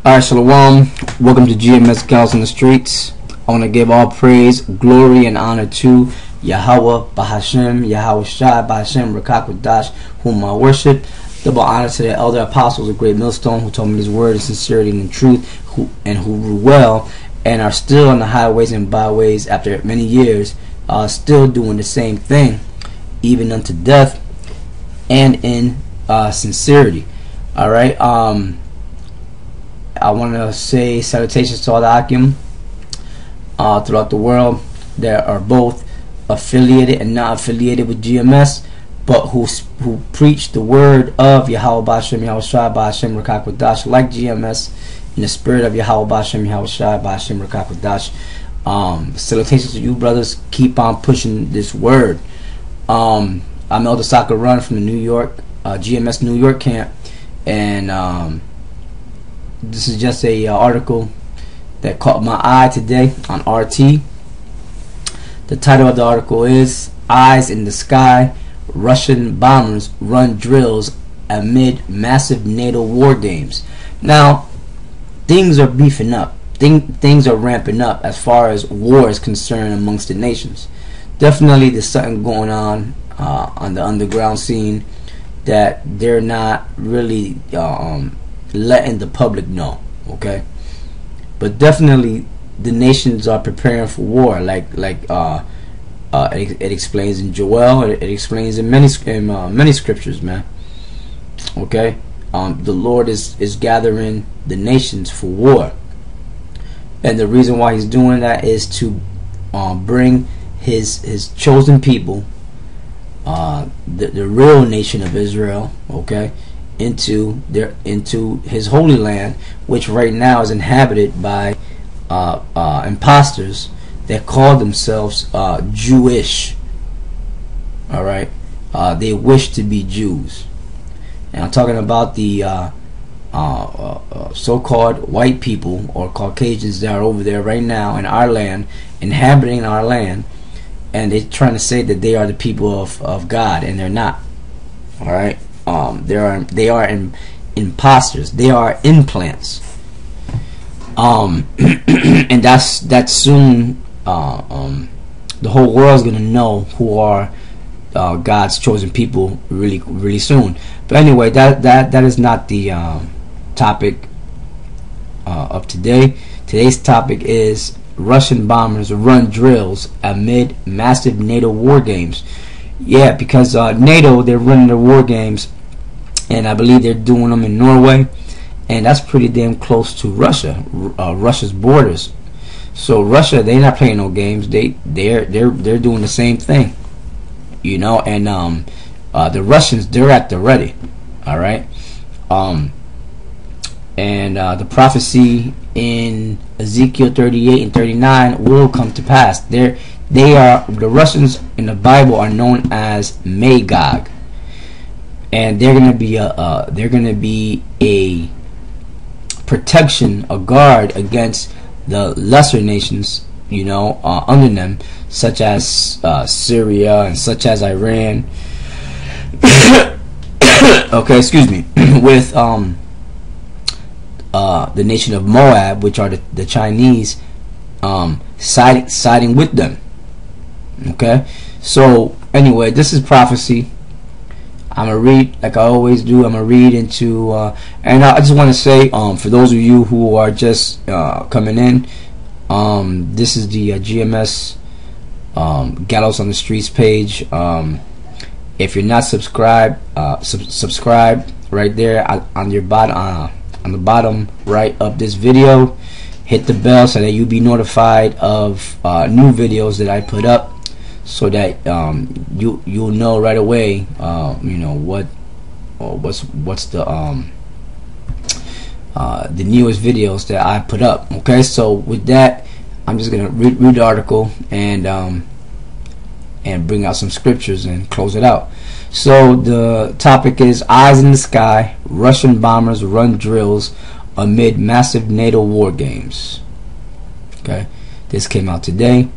Alright, Shalom. Welcome to GMS Gals in the Streets. I want to give all praise, glory, and honor to Yahweh, Bahashem, Yahweh Shai, Bahashem, Rakakwadash, whom I worship. Double honor to the elder apostles of Great Millstone who told me this word in sincerity and in truth, who rule well and are still on the highways and byways after many years, still doing the same thing, even unto death, and in sincerity. Alright, I want to say salutations to all the Akim throughout the world that are both affiliated and not affiliated with GMS, but who preach the word of Yahweh Ba'Shem Yahweh Shai Ba'Shem Rakakwadash like GMS in the spirit of Yahweh Ba'Shem Yahweh Shai Ba'Shem Rakakwadash. Salutations to you brothers. Keep on pushing this word. I'm Elder Soccer Run from the New York GMS New York camp, and this is just a article that caught my eye today on RT. The title of the article is "Eyes in the Sky, Russian Bombers Run Drills Amid Massive NATO War Games." Now, things are beefing up. Things are ramping up as far as war is concerned amongst the nations. Definitely there's something going on the underground scene that they're not really letting the public know, okay? But definitely the nations are preparing for war, like it explains in Joel. It explains in many scriptures, man. Okay, the Lord is gathering the nations for war, and the reason why He's doing that is to bring His chosen people, the real nation of Israel, okay, into His holy land, which right now is inhabited by imposters that call themselves Jewish. All right, they wish to be Jews, and I'm talking about the so-called white people or Caucasians that are over there right now in our land, inhabiting our land, and they're trying to say that they are the people of God, and they're not. All right. They are imposters. They are implants. And that's soon. The whole world's gonna know who are God's chosen people really soon. But anyway, that is not the topic of today. Today's topic is Russian bombers run drills amid massive NATO war games. Yeah, because NATO, they're running their war games, and I believe they're doing them in Norway, and that's pretty damn close to Russia, Russia's borders. So Russia, they're not playing no games. They're doing the same thing, you know. And the Russians, they're at the ready. All right. And the prophecy in Ezekiel 38 and 39 will come to pass. The Russians in the Bible are known as MAGOG, and they're gonna be a protection, a guard against the lesser nations, you know, under them, such as Syria and such as Iran. Okay, excuse me. With the nation of Moab, which are the Chinese, siding with them. Okay, so anyway, this is prophecy. I'm gonna read, like I always do. I'm gonna read into, and I just want to say, for those of you who are just coming in, this is the GMS Gallows on the Streets page. If you're not subscribed, subscribe right there on your bottom, on the bottom right of this video. Hit the bell so that you'll be notified of new videos that I put up, so that you'll know right away, you know, what's the newest videos that I put up. Okay, so with that, I'm just gonna read the article and bring out some scriptures and close it out. So the topic is Eyes in the Sky, Russian bombers run drills amid massive NATO war games. Okay, this came out today.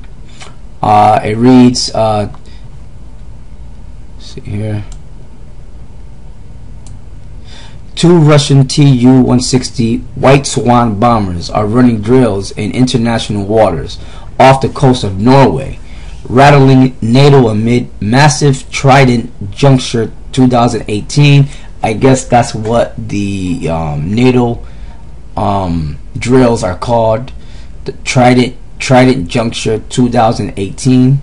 It reads, see here, Two Russian Tu-160 White Swan bombers are running drills in international waters off the coast of Norway, rattling NATO amid massive Trident Juncture 2018. I guess that's what the NATO drills are called, the Trident Juncture 2018.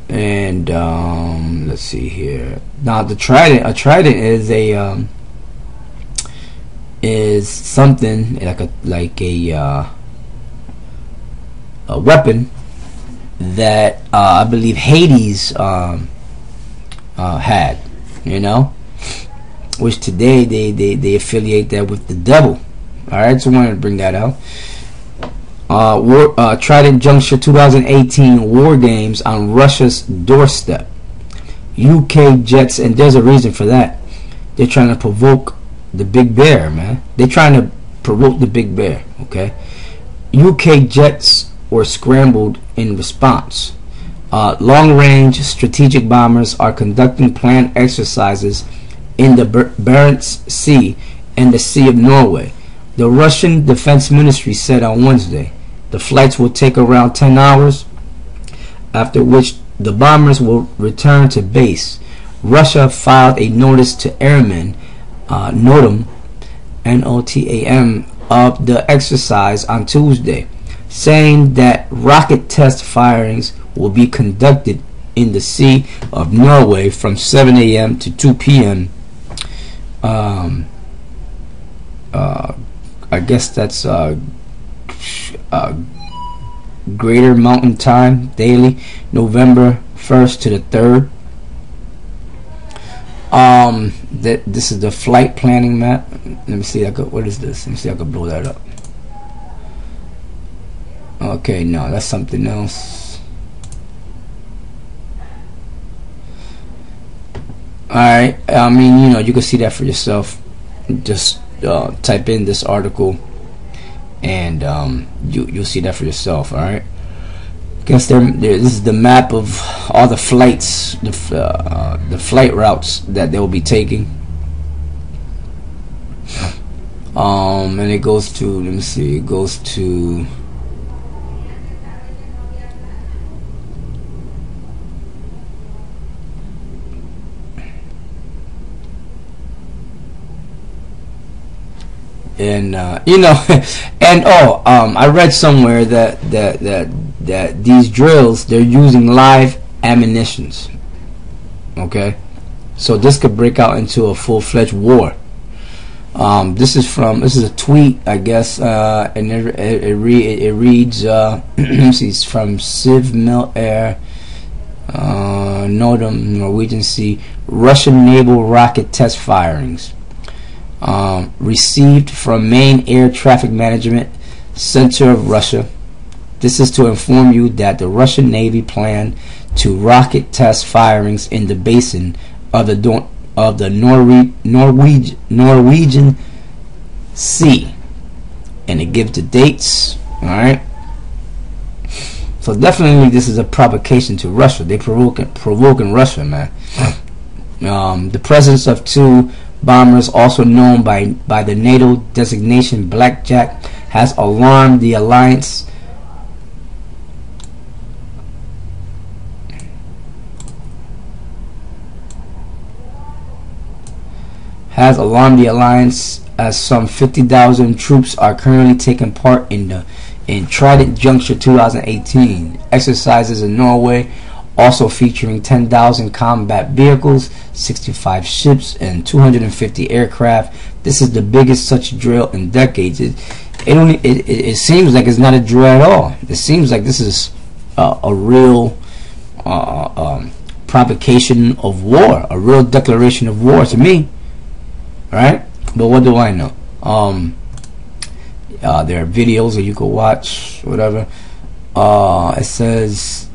And let's see here. Now the Trident, a Trident is a is something like a weapon that I believe Hades had, you know, which today they affiliate that with the devil. All right, so I wanted to bring that out. Trident Juncture 2018 war games on Russia's doorstep. UK jets, and there's a reason for that. They're trying to provoke the big bear, man. They're trying to provoke the big bear, okay? UK jets were scrambled in response. Long-range strategic bombers are conducting planned exercises in the Barents Sea and the Sea of Norway. The Russian Defense Ministry said on Wednesday the flights will take around 10 hours, after which the bombers will return to base. Russia filed a notice to airmen, NOTAM, N-O-T-A-M, of the exercise on Tuesday, saying that rocket test firings will be conducted in the Sea of Norway from 7 a.m. to 2 p.m. I guess that's Greater Mountain Time daily, November 1st to the 3rd. This is the flight planning map. Let me see. What is this? Let me see. I can blow that up. Okay, no, that's something else. Alright, I mean, you know, you can see that for yourself. Just type in this article, and you'll see that for yourself. Alright, guess this is the map of all the flights, the flight routes that they will be taking. And it goes to, let me see, it goes to and you know, and I read somewhere that these drills, they're using live ammunitions. Okay, so this could break out into a full-fledged war. This is a tweet, I guess, and it reads let me see, it's from Civ Mil Air, NOTAM, Norwegian Sea, Russian naval rocket test firings. Received from Main Air Traffic Management Center of Russia. This is to inform you that the Russian Navy planned to rocket test firings in the basin of the Norwegian Sea, and it gives the dates. All right. So definitely, this is a provocation to Russia. They provoking Russia, man. The presence of two bombers, also known by the NATO designation Blackjack, has alarmed the alliance. As some 50,000 troops are currently taking part in Trident Juncture 2018 exercises in Norway, also featuring 10,000 combat vehicles, 65 ships, and 250 aircraft. This is the biggest such drill in decades. It seems like it's not a drill at all. It seems like this is a real provocation of war, a real declaration of war to me. Right? But what do I know? There are videos that you could watch, whatever. It says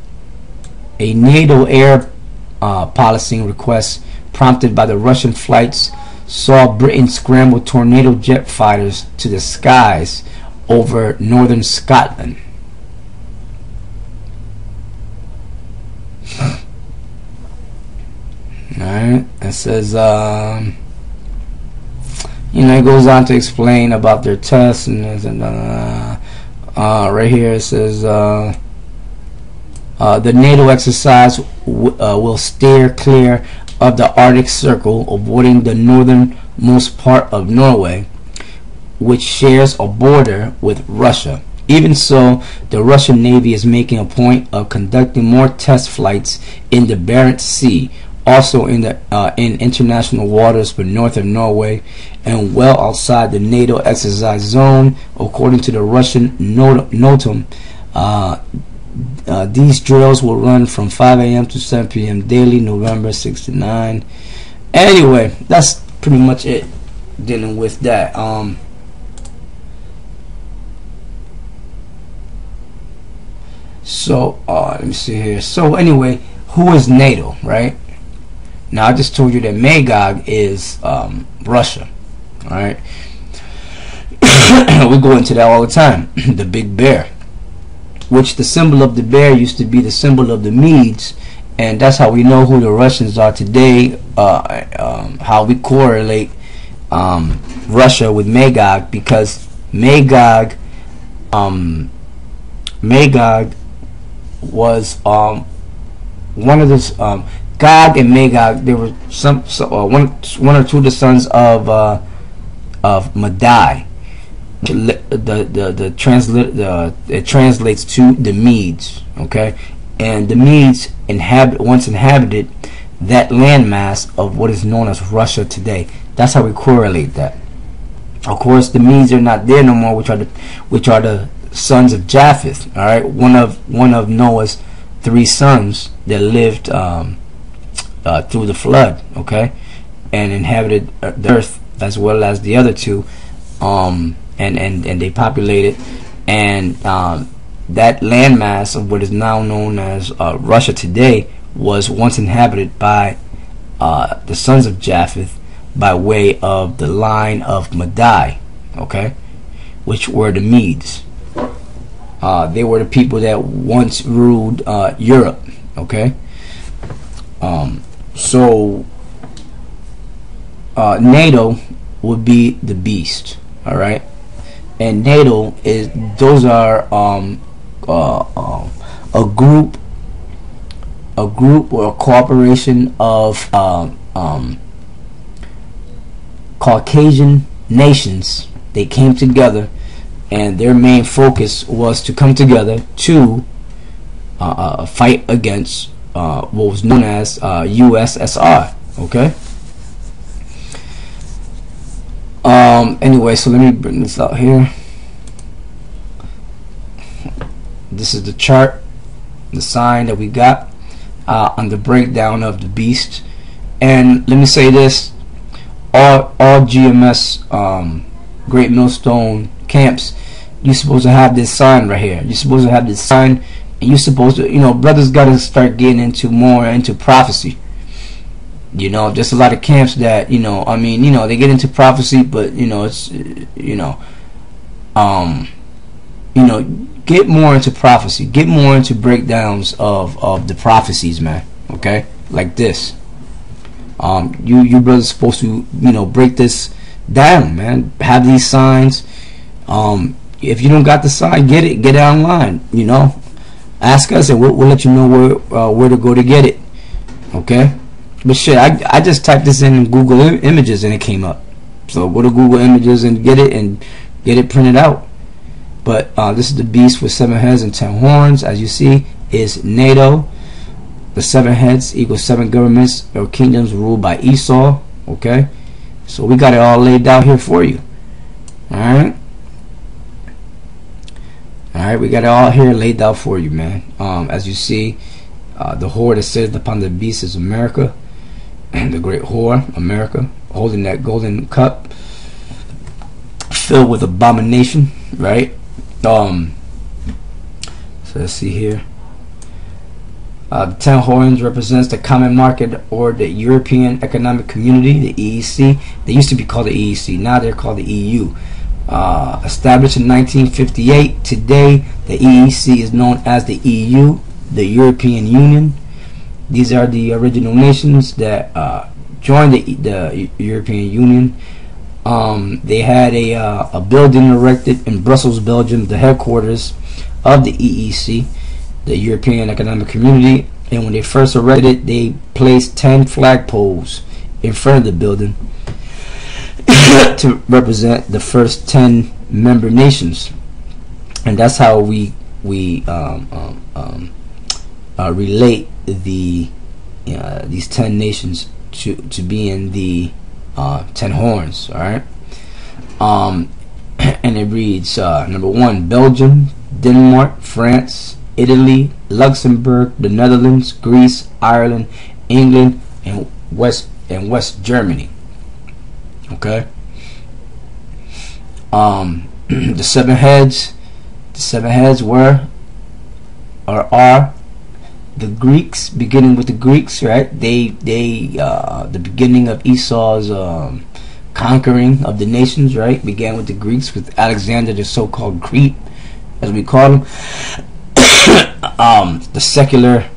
a NATO air policing request prompted by the Russian flights saw Britain scramble Tornado jet fighters to the skies over northern Scotland. All Alright, it says, you know, it goes on to explain about their tests, and right here it says, the NATO exercise will steer clear of the Arctic Circle, avoiding the northernmost part of Norway, which shares a border with Russia. Even so, the Russian Navy is making a point of conducting more test flights in the Barents Sea, also in international waters for northern Norway, and well outside the NATO exercise zone, according to the Russian NOTAM. These drills will run from 5 a.m. to 7 p.m. daily, November 6 to 9. Anyway, that's pretty much it dealing with that. So let me see here. So anyway, who is NATO, right? Now I just told you that MAGOG is Russia. All right. We go into that all the time. The big bear, which the symbol of the bear used to be the symbol of the Medes, and that's how we know who the Russians are today. How we correlate Russia with MAGOG, because MAGOG was one of the Gog and Magog. They were one or two of the sons of Madai. It translates to the Medes. Okay, and the Medes once inhabited that landmass of what is known as Russia today. That's how we correlate that. Of course, the Medes are not there no more, which are the sons of Japheth. All right, one of Noah's 3 sons that lived through the flood. Okay, and inhabited the earth, as well as the other 2, and they populated, and that landmass of what is now known as Russia today was once inhabited by the sons of Japheth by way of the line of Madai. Okay, which were the Medes. They were the people that once ruled Europe. Okay, so NATO would be the beast. All right, and NATO is a group or a cooperation of Caucasian nations. They came together, and their main focus was to come together to fight against what was known as USSR. Okay. Anyway, so let me bring this out here. This is the chart, the sign that we got on the breakdown of the beast. And let me say this: all GMS Great Millstone camps, you're supposed to have this sign right here. You're supposed to have this sign, and you're supposed to, brothers got to start getting more into prophecy. Just a lot of camps that, they get into prophecy, but it's, get more into prophecy, get more into breakdowns of the prophecies, man. Okay, like this. You brothers supposed to, break this down, man. Have these signs. If you don't got the sign, get it online. Ask us, and we'll let you know where to go to get it. Okay. But shit, I just typed this in Google Images and it came up. So go to Google Images and get it printed out. But this is the beast with 7 heads and 10 horns. As you see, is NATO. The 7 heads equals 7 governments or kingdoms ruled by Esau. Okay, so we got it all laid out here for you. All right, we got it all here laid out for you, man. As you see, the whore that sitteth upon the beast is America, and the great whore, America, holding that golden cup filled with abomination, right? So let's see here. The 10 horns represents the common market, or the European Economic Community, the EEC. They used to be called the EEC, now they're called the EU. Established in 1958, today the EEC is known as the EU, the European Union. These are the original nations that joined the European Union. They had a building erected in Brussels, Belgium, the headquarters of the EEC, the European Economic Community. And when they first erected it, they placed 10 flagpoles in front of the building to represent the first 10 member nations. And that's how we relate these 10 nations to being the 10 horns. All right. And it reads number 1, Belgium, Denmark, France, Italy, Luxembourg, the Netherlands, Greece, Ireland, England, and West Germany. Okay. The seven heads were or are the Greeks, beginning with the Greeks, right? They the beginning of Esau's conquering of the nations, right, began with the Greeks, with Alexander the so-called Greek, as we call him. The secular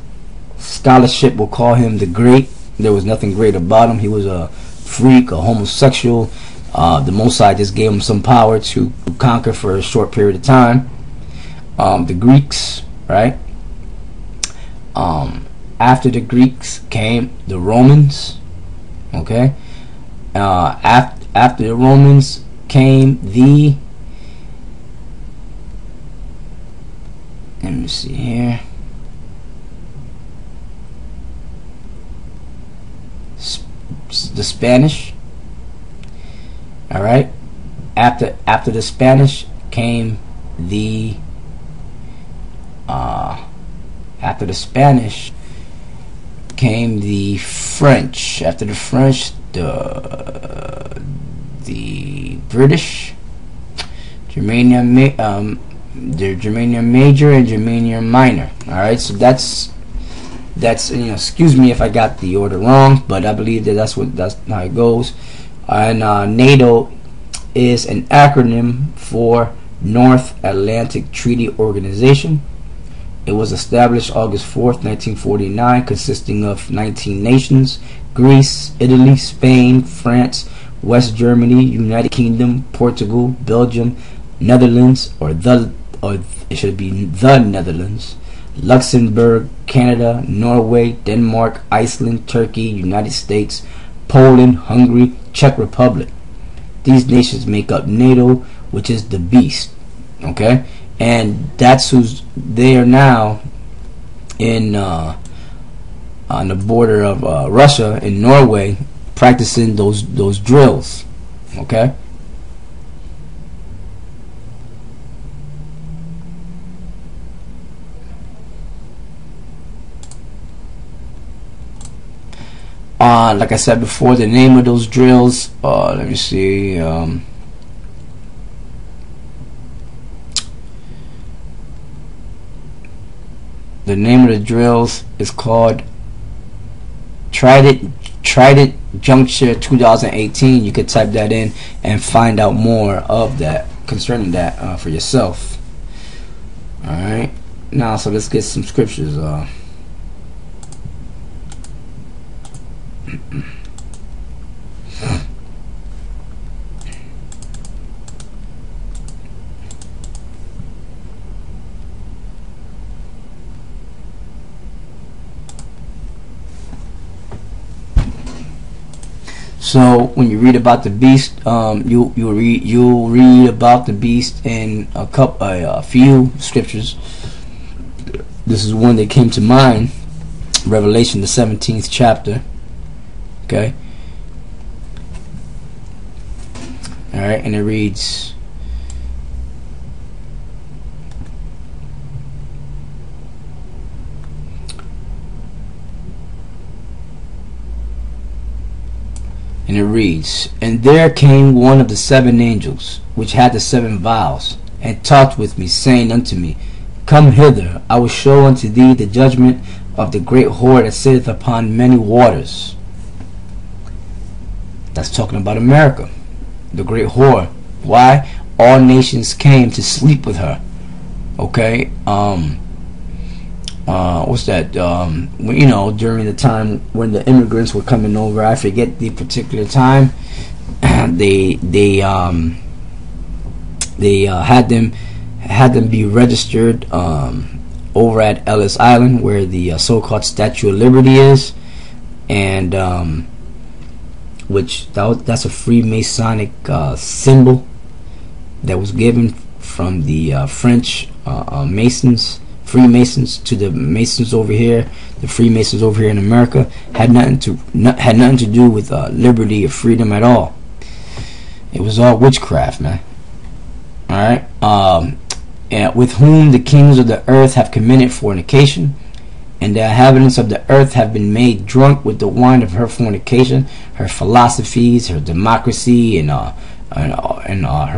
scholarship will call him the Great. There was nothing great about him. He was a freak, a homosexual. The Most High just gave him some power to conquer for a short period of time. The Greeks, right? After the Greeks came the Romans. Okay. After the Romans came the, let me see here, the Spanish. All right. After the Spanish came the after the Spanish came the French. After the French, the British, Germanium Major and Germanium Minor. All right. So that's excuse me if I got the order wrong, but I believe that's how it goes. And NATO is an acronym for North Atlantic Treaty Organization. It was established August 4th, 1949, consisting of 19 nations: Greece, Italy, Spain, France, West Germany, United Kingdom, Portugal, Belgium, Netherlands, or it should be the Netherlands, Luxembourg, Canada, Norway, Denmark, Iceland, Turkey, United States, Poland, Hungary, Czech Republic. These nations make up NATO, which is the beast. Okay, and that's who's there now in on the border of Russia and Norway, practicing those drills. Okay. Like I said before, the name of those drills, let me see, the name of the drills is called Trident Juncture 2018. You could type that in and find out more of that, concerning that, for yourself. Alright, now so let's get some scriptures. So when you read about the beast, you'll read about the beast in a few scriptures. This is one that came to mind, Revelation the 17th chapter. Okay. All right, and it reads, and there came one of the 7 angels, which had the 7 vials, and talked with me, saying unto me, Come hither, I will show unto thee the judgment of the great whore that sitteth upon many waters. That's talking about America, the great whore. Why? All nations came to sleep with her. Okay. what's that? You know, during the time when the immigrants were coming over, I forget the particular time. they had them be registered over at Ellis Island, where the so-called Statue of Liberty is, and that's a Freemasonic symbol that was given from the French Freemasons to the Masons over here. The Freemasons over here in America had nothing to do with liberty or freedom at all. It was all witchcraft, man. All right. And with whom the kings of the earth have committed fornication, and the inhabitants of the earth have been made drunk with the wine of her fornication, her philosophies, her democracy, and her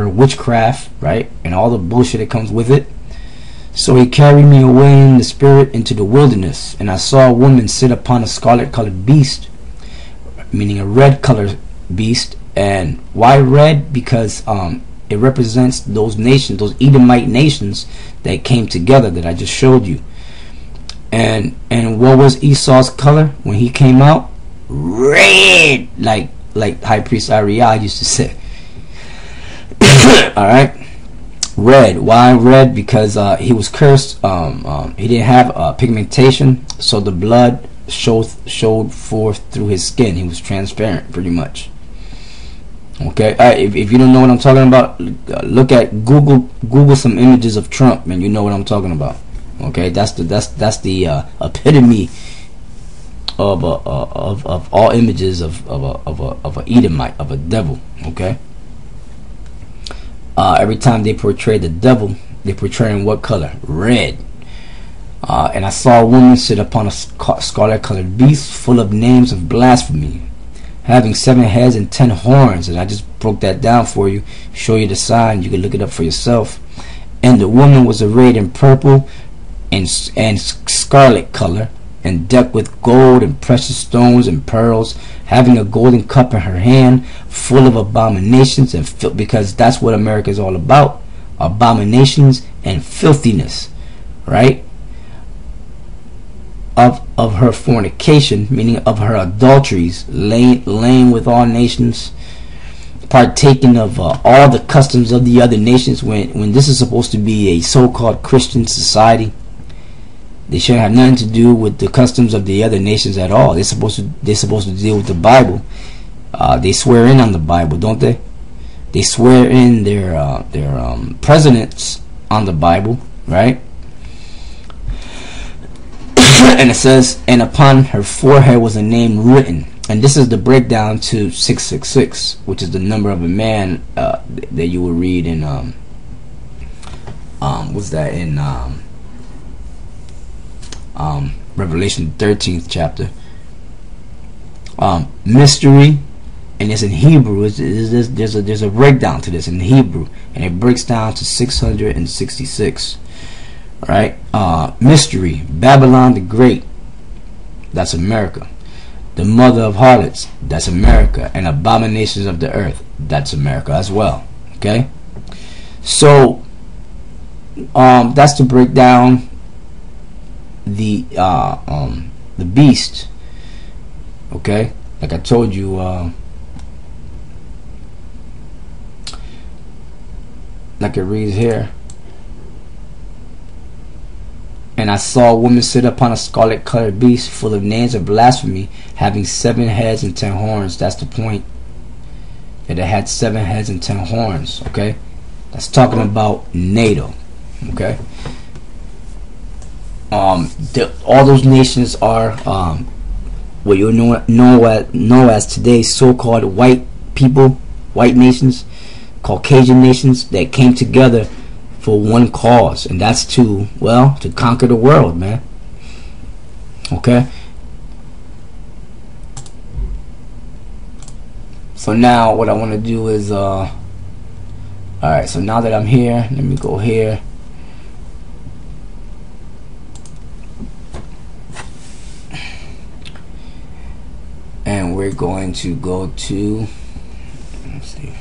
witchcraft, right, and all the bullshit that comes with it. So he carried me away in the spirit into the wilderness, and I saw a woman sit upon a scarlet-colored beast, meaning a red-colored beast. And why red? Because it represents those nations, those Edomite nations that came together that I just showed you. And what was Esau's color when he came out? Red, like High Priest Ariel used to say. All right. Red. Why red? Because he was cursed. He didn't have pigmentation, so the blood showed forth through his skin. He was transparent, pretty much. Okay. If you don't know what I'm talking about, look at Google some images of Trump, and you know what I'm talking about. Okay. That's the epitome of all images of a Edomite, of a devil. Okay. Every time they portray the devil, they portray in what color? Red. And I saw a woman sit upon a scarlet-colored beast full of names of blasphemy, having 7 heads and 10 horns. And I just broke that down for you, show you the sign. You can look it up for yourself. And the woman was arrayed in purple and scarlet color, and decked with gold and precious stones and pearls, having a golden cup in her hand, full of abominations and filth, because that's what America is all about, abominations and filthiness, right? Of her fornication, meaning of her adulteries, laying with all nations, partaking of all the customs of the other nations, when this is supposed to be a so-called Christian society. They shouldn't have nothing to do with the customs of the other nations at all. They're supposed to deal with the Bible. They swear in on the Bible, don't they? They swear in their presidents on the Bible, right? And it says, and upon her forehead was a name written. And this is the breakdown to 666, which is the number of a man that you will read in what's that in Revelation 13th chapter. Mystery, and it's in Hebrew. There's a breakdown to this in Hebrew, and it breaks down to 666. Right? Mystery, Babylon the Great, that's America. The mother of harlots, that's America. And abominations of the earth, that's America as well. Okay? So that's to break down the beast. Okay? Like I told you, like it reads here. And I saw a woman sit upon a scarlet-colored beast, full of names of blasphemy, having 7 heads and 10 horns. That's the point. That it had 7 heads and 10 horns. Okay, that's talking about NATO. Okay. All those nations are what you know as today's so-called white people, white nations, Caucasian nations that came together for one cause, and that's to conquer the world, man. Okay. So now what I want to do is alright, so now that I'm here, let me go here. And we're going to go to, let's see.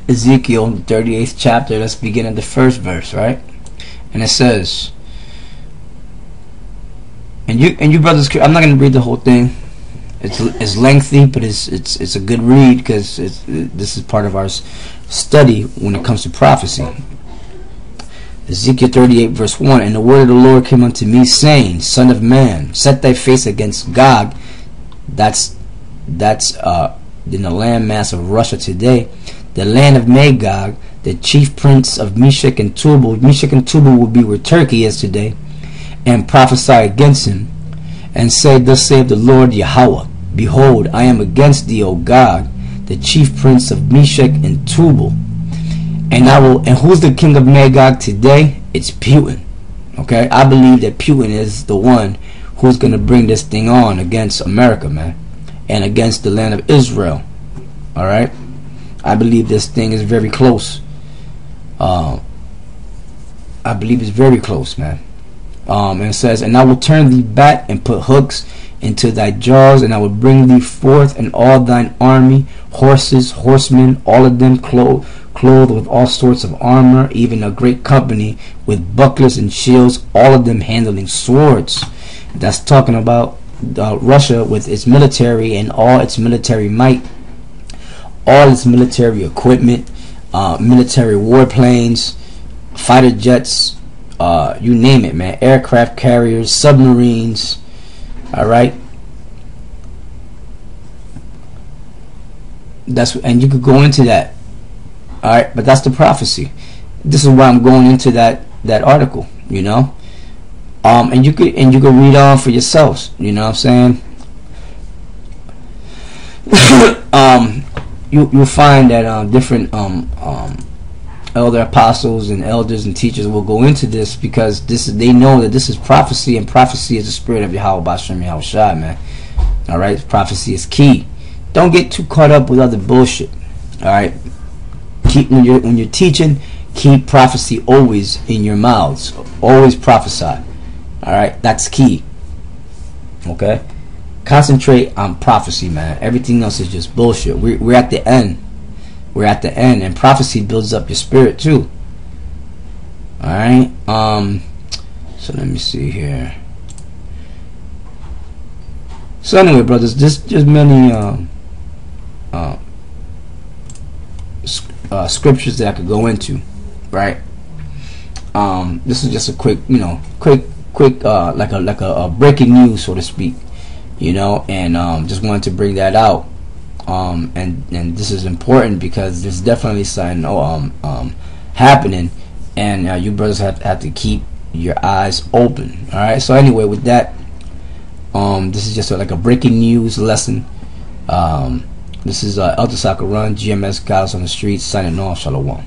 Ezekiel, the 38th chapter. Let's begin at the first verse, right? And it says, and you brothers, I'm not going to read the whole thing. It's lengthy, but it's a good read, because this is part of our study when it comes to prophecy. Ezekiel 38 verse 1, and the word of the Lord came unto me, saying, Son of man, set thy face against Gog. That's in the landmass of Russia today, the land of Magog, the chief prince of Meshech and Tubal. Meshech and Tubal will be where Turkey is today, and prophesy against him, and say, Thus saith the Lord Yahweh, Behold, I am against thee, O Gog, the chief prince of Meshech and Tubal. And who's the king of Magog today? It's Putin. Okay, I believe that Putin is the one who's going to bring this thing on against America, man, and against the land of Israel. All right, I believe this thing is very close. I believe it's very close, man. And it says, and I will turn thee back and put hooks into thy jaws, and I will bring thee forth and all thine army, horses, horsemen, all of them clothed with all sorts of armor, even a great company with bucklers and shields, all of them handling swords. That's talking about Russia with its military and all its military might, all its military equipment, military warplanes, fighter jets, you name it, man, aircraft carriers, submarines. All right, and you could go into that. All right, but that's the prophecy. This is why I'm going into that article, you know. And you could read on for yourselves, you know what I'm saying. You'll find that different elder apostles and elders and teachers will go into this, because they know that this is prophecy, and prophecy is the spirit of Yahweh Bashem Yahushua, man. All right, prophecy is key. Don't get too caught up with other bullshit. All right, when you're teaching, keep prophecy always in your mouths. Always prophesy. All right, that's key. Okay, concentrate on prophecy, man. Everything else is just bullshit. We're at the end. We're at the end, and prophecy builds up your spirit too. All right. So let me see here. So anyway, brothers, just many scriptures that I could go into, right? This is just a quick, like a breaking news, so to speak, and just wanted to bring that out. And this is important because there's definitely something happening, and you brothers have to keep your eyes open. All right. So anyway, with that, this is just like a breaking news lesson. This is Elder Soccer Run, GMS Guys on the Streets, signing off. Shalom.